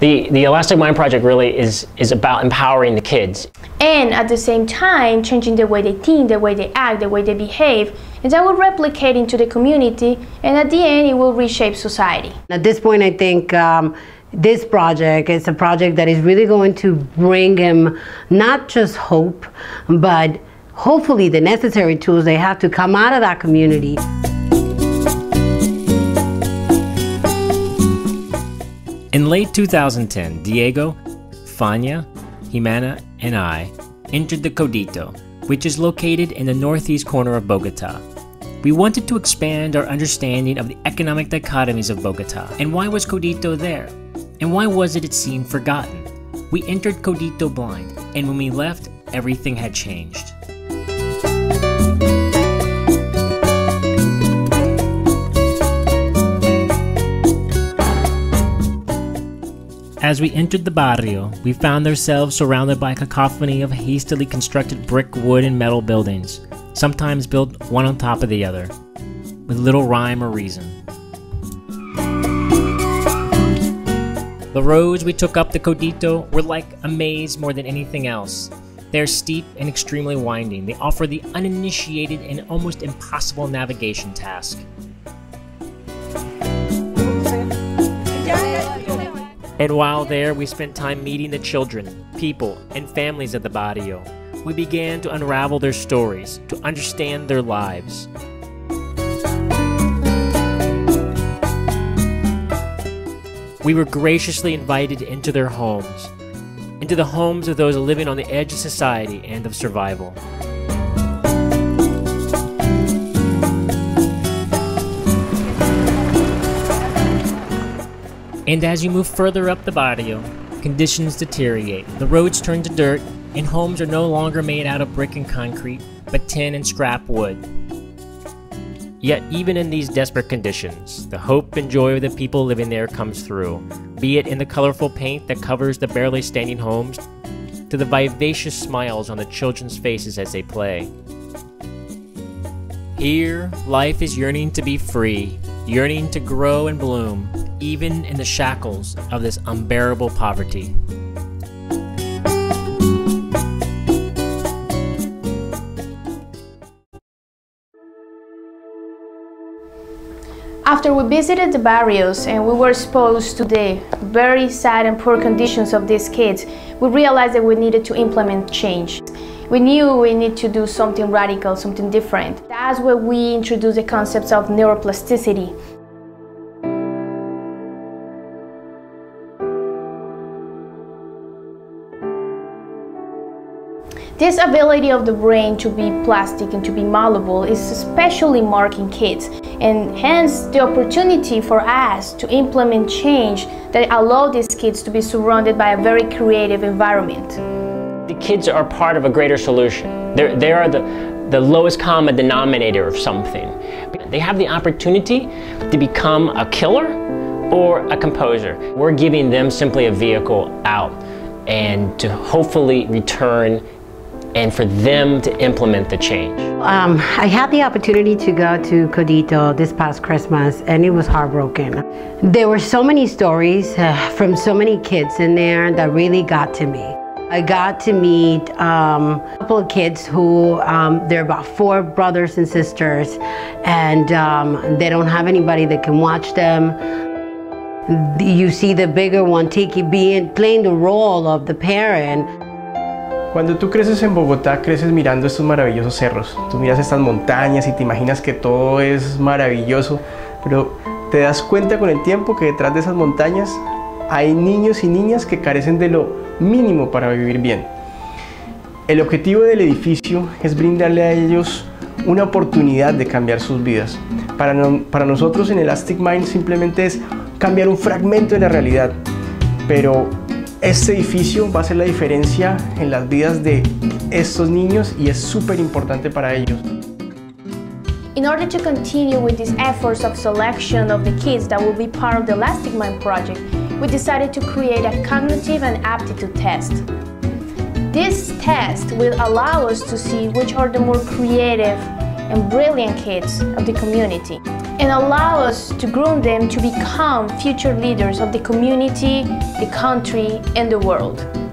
The Elastic Mind Project really is about empowering the kids. And at the same time, changing the way they think, the way they act, the way they behave, and that will replicate into the community, and at the end, it will reshape society. At this point, I think this project is a project that is really going to bring him not just hope, but hopefully the necessary tools they have to come out of that community. In late 2010, Diego, Fania, Jimena, and I entered the Codito, which is located in the northeast corner of Bogota. We wanted to expand our understanding of the economic dichotomies of Bogota. And why was Codito there? And why was it seemed forgotten? We entered Codito blind, and when we left, everything had changed. As we entered the barrio, we found ourselves surrounded by a cacophony of hastily constructed brick, wood, and metal buildings, sometimes built one on top of the other, with little rhyme or reason. The roads we took up the Codito were like a maze more than anything else. They are steep and extremely winding. They offer the uninitiated and almost impossible navigation task. And while there, we spent time meeting the children, people, and families of the barrio. We began to unravel their stories, to understand their lives. We were graciously invited into their homes, into the homes of those living on the edge of society and of survival. And as you move further up the barrio, conditions deteriorate. The roads turn to dirt, and homes are no longer made out of brick and concrete, but tin and scrap wood. Yet even in these desperate conditions, the hope and joy of the people living there comes through, be it in the colorful paint that covers the barely standing homes, to the vivacious smiles on the children's faces as they play. Here, life is yearning to be free, yearning to grow and bloom, even in the shackles of this unbearable poverty. After we visited the barrios and we were exposed to the very sad and poor conditions of these kids, we realized that we needed to implement change. We knew we need to do something radical, something different. That's where we introduced the concepts of neuroplasticity. This ability of the brain to be plastic and to be malleable is especially marked in kids, and hence the opportunity for us to implement change that allow these kids to be surrounded by a very creative environment. The kids are part of a greater solution. They are the lowest common denominator of something. They have the opportunity to become a killer or a composer. We're giving them simply a vehicle out and to hopefully return and for them to implement the change. I had the opportunity to go to Codito this past Christmas, and it was heartbroken. There were so many stories from so many kids in there that really got to me. I got to meet a couple of kids who, they're about 4 brothers and sisters, and they don't have anybody that can watch them. You see the bigger one playing the role of the parent. Cuando tú creces en Bogotá, creces mirando estos maravillosos cerros. Tú miras estas montañas y te imaginas que todo es maravilloso, pero te das cuenta con el tiempo que detrás de esas montañas hay niños y niñas que carecen de lo mínimo para vivir bien. El objetivo del edificio es brindarle a ellos una oportunidad de cambiar sus vidas. Para nosotros en Elastic Mind simplemente es cambiar un fragmento de la realidad, pero este edificio va a hacer la diferencia en las vidas de estos niños y es súper importante para ellos. In order to continue with these efforts of selection of the kids that will be part of the Elastic Mind project, we decided to create a cognitive and aptitude test. This test will allow us to see which are the more creative and brilliant kids of the community. and allow us to groom them to become future leaders of the community, the country, and the world.